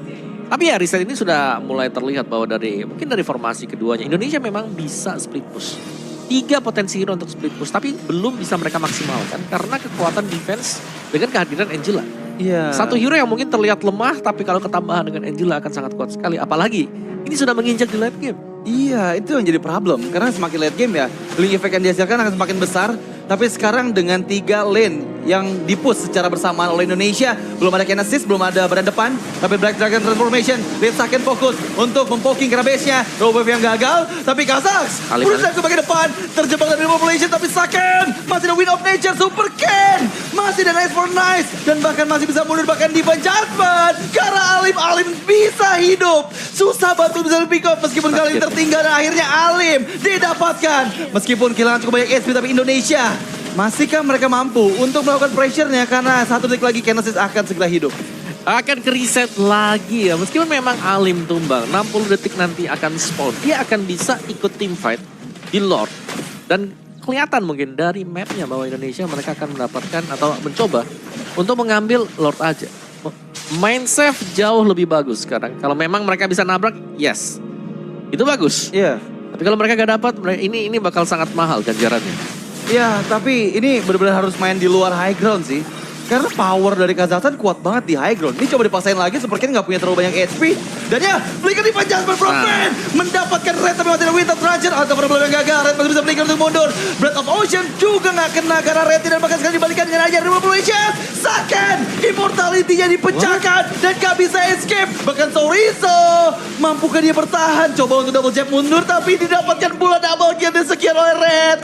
Tapi ya reset ini sudah mulai terlihat bahwa mungkin dari formasi keduanya Indonesia memang bisa split push. 3 potensi hero untuk split push tapi belum bisa mereka maksimalkan karena kekuatan defense dengan kehadiran Angela. Iya. Satu hero yang mungkin terlihat lemah tapi kalau ketambahan dengan Angela akan sangat kuat sekali. Apalagi ini sudah menginjak di late game. Iya, itu yang jadi problem. Karena semakin late game ya, link effect yang dihasilkan akan semakin besar. Tapi sekarang dengan 3 lane yang dipush secara bersamaan oleh Indonesia. Belum ada Kinesis, belum ada badan depan. Tapi Black Dragon Transformation, Red Saken fokus untuk mempoking ke base-nya. Robove yang gagal, tapi Kazakhs berusaha ke bagian depan. Terjebak dari population, tapi Saken masih ada Wind of Nature, Super Ken. Masih ada Nice for Nice. Dan bahkan masih bisa mundur, bahkan Divine Judgment. Karena Alim bisa hidup. Susah banget bisa pick up meskipun kali ini tertinggal. Dan akhirnya Alim didapatkan. Meskipun kehilangan cukup banyak SP, tapi Indonesia masihkah mereka mampu untuk melakukan pressure-nya karena 1 detik lagi Kinesis akan segera hidup. Akan ke reset lagi ya. Meskipun memang Alim tumbang, 60 detik nanti akan spawn. Dia akan bisa ikut team fight di Lord. Dan kelihatan mungkin dari mapnya bahwa Indonesia mereka akan mendapatkan atau mencoba untuk mengambil Lord aja. Main safe jauh lebih bagus sekarang. Kalau memang mereka bisa nabrak, yes. Itu bagus. Iya. Tapi kalau mereka gak dapat, ini bakal sangat mahal ganjarannya. Ya, tapi ini benar-benar harus main di luar high ground sih. Karena power dari Kazakhstan kuat banget di high ground. Ini coba dipaksain lagi, Superken nggak punya terlalu banyak HP. Dan ya, Flicker Divine Judgment from Red mendapatkan Red tapi masih ada Winter Trager. Atau problem yang gagal, Red masih bisa Flicker untuk mundur. Breath of Ocean juga nggak kena karena Red tidak bahkan sekali dibalikan dengan aja Revolution. Second, Immortality-nya dipecahkan dan gak bisa escape. Bahkan Sorizo, mampukah dia bertahan? Coba untuk double jab mundur tapi didapatkan pula double kill dan sekian oleh Red.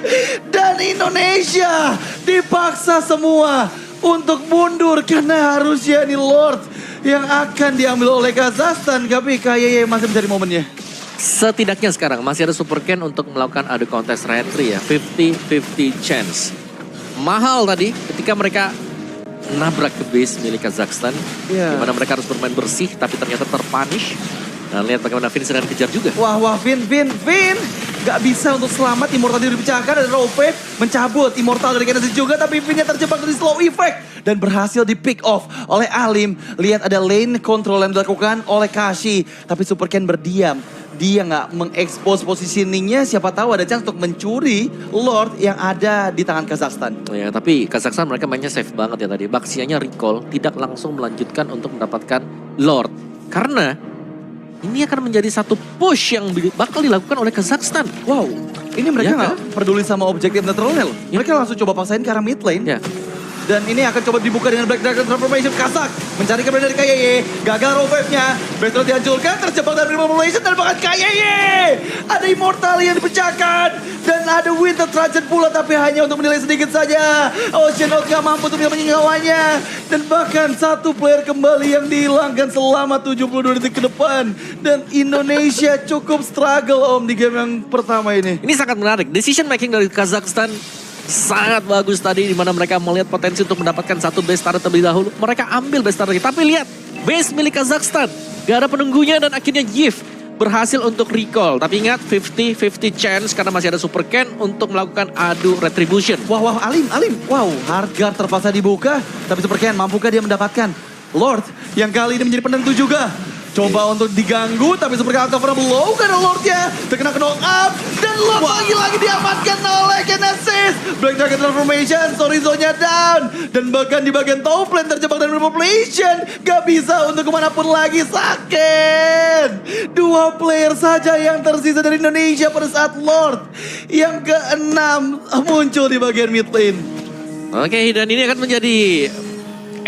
Dan Indonesia dipaksa semua untuk mundur karena harusnya ini Lord yang akan diambil oleh Kazakhstan. Tapi KYY masih mencari momennya. Setidaknya sekarang masih ada Superken untuk melakukan adu kontes reentry ya. 50-50 chance. Mahal tadi ketika mereka nabrak ke base milik Kazakhstan. Iya. Dimana mereka harus bermain bersih tapi ternyata terpunish. Nah lihat bagaimana Vin sedang kejar juga. Wah, Vin. Gak bisa untuk selamat, Immortal dipecahkan, ada Raw Wave mencabut Immortal dari Genesis juga, tapi Vinnya terjebak dari slow effect. Dan berhasil di pick off oleh Alim. Lihat ada lane control yang dilakukan oleh Kashi, tapi Superken berdiam. Dia nggak mengekspos positioningnya, siapa tahu ada chance untuk mencuri Lord yang ada di tangan Kazakhstan. Ya, tapi Kazakhstan mereka mainnya safe banget ya tadi. Baksianya recall, tidak langsung melanjutkan untuk mendapatkan Lord. Karena ini akan menjadi satu push yang bakal dilakukan oleh Kazakhstan. Wow, ini mereka Ya, nggak peduli sama objektif naturalnya loh. Mereka langsung coba paksain ke arah mid lane. Ya. Dan ini akan coba dibuka dengan Black Dragon Transformation. Kazak mencari kebenaran dari KYY. Gagal row wave-nya. Battle dihancurkan, terjebak dalam Revolution dan bahkan KYY. Ada Immortal yang dipecahkan. Dan ada Winter Trajan pula tapi hanya untuk menilai sedikit saja. Oceanot gak mampu untuk menyinggawannya. Dan bahkan satu player kembali yang dihilangkan selama 72 detik ke depan. Dan Indonesia cukup struggle Om di game yang pertama ini. Ini sangat menarik. Decision making dari Kazakhstan sangat bagus tadi, di mana mereka melihat potensi untuk mendapatkan satu base turret terlebih dahulu. Mereka ambil base turret, tapi lihat base milik Kazakhstan gak ada penunggunya dan akhirnya Yif berhasil untuk recall. Tapi ingat 50-50 chance karena masih ada Superken untuk melakukan adu retribution. Wah, Alim. Wow, hardguard terpaksa dibuka. Tapi Superken mampukah dia mendapatkan Lord yang kali ini menjadi penentu juga. Coba untuk diganggu, tapi Superken October blow karena Lordnya terkena knock up. Dan Lord lagi-lagi diamankan oleh Genesis. Black Dragon Transformation, Sorizo-nya down. Dan bahkan di bagian top lane terjebak dan Revolution. Gak bisa untuk kemanapun lagi, sakit. Dua player saja yang tersisa dari Indonesia pada saat Lord yang ke-6 muncul di bagian mid lane. Oke, dan ini akan menjadi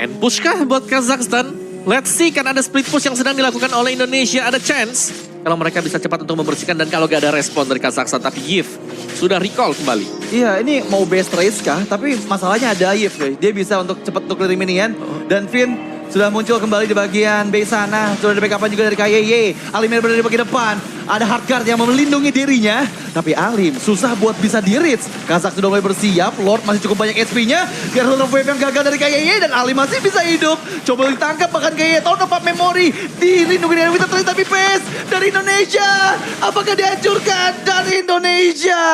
end push kah buat Kazakhstan? Let's see, kan ada split push yang sedang dilakukan oleh Indonesia. Ada chance kalau mereka bisa cepat untuk membersihkan dan kalau gak ada respon dari Kazakhstan. Tapi Yif sudah recall kembali. Iya, ini mau base race kah? Tapi masalahnya ada Yif, guys. Dia bisa untuk cepat untuk clear minion. Dan Finn sudah muncul kembali di bagian base sana. Sudah ada backupan juga dari KYY. Alim yang berada di bagian depan. Ada hardguard yang melindungi dirinya. Tapi Alim susah buat bisa di-reach. Kazak sudah mulai bersiap. Lord masih cukup banyak HP-nya. Biar Lord of Wave yang gagal dari KYY. Dan Alim masih bisa hidup. Coba ditangkap bahkan KYY. Tahun depan memori. Dilindungi dengan Winter Train. Tapi pace dari Indonesia. Apakah dihancurkan? Dan Indonesia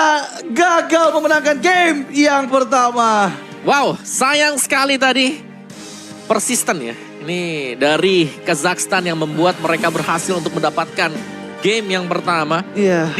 gagal memenangkan game yang pertama. Wow, sayang sekali tadi. Persisten ya. Ini dari Kazakhstan yang membuat mereka berhasil untuk mendapatkan game yang pertama. Iya.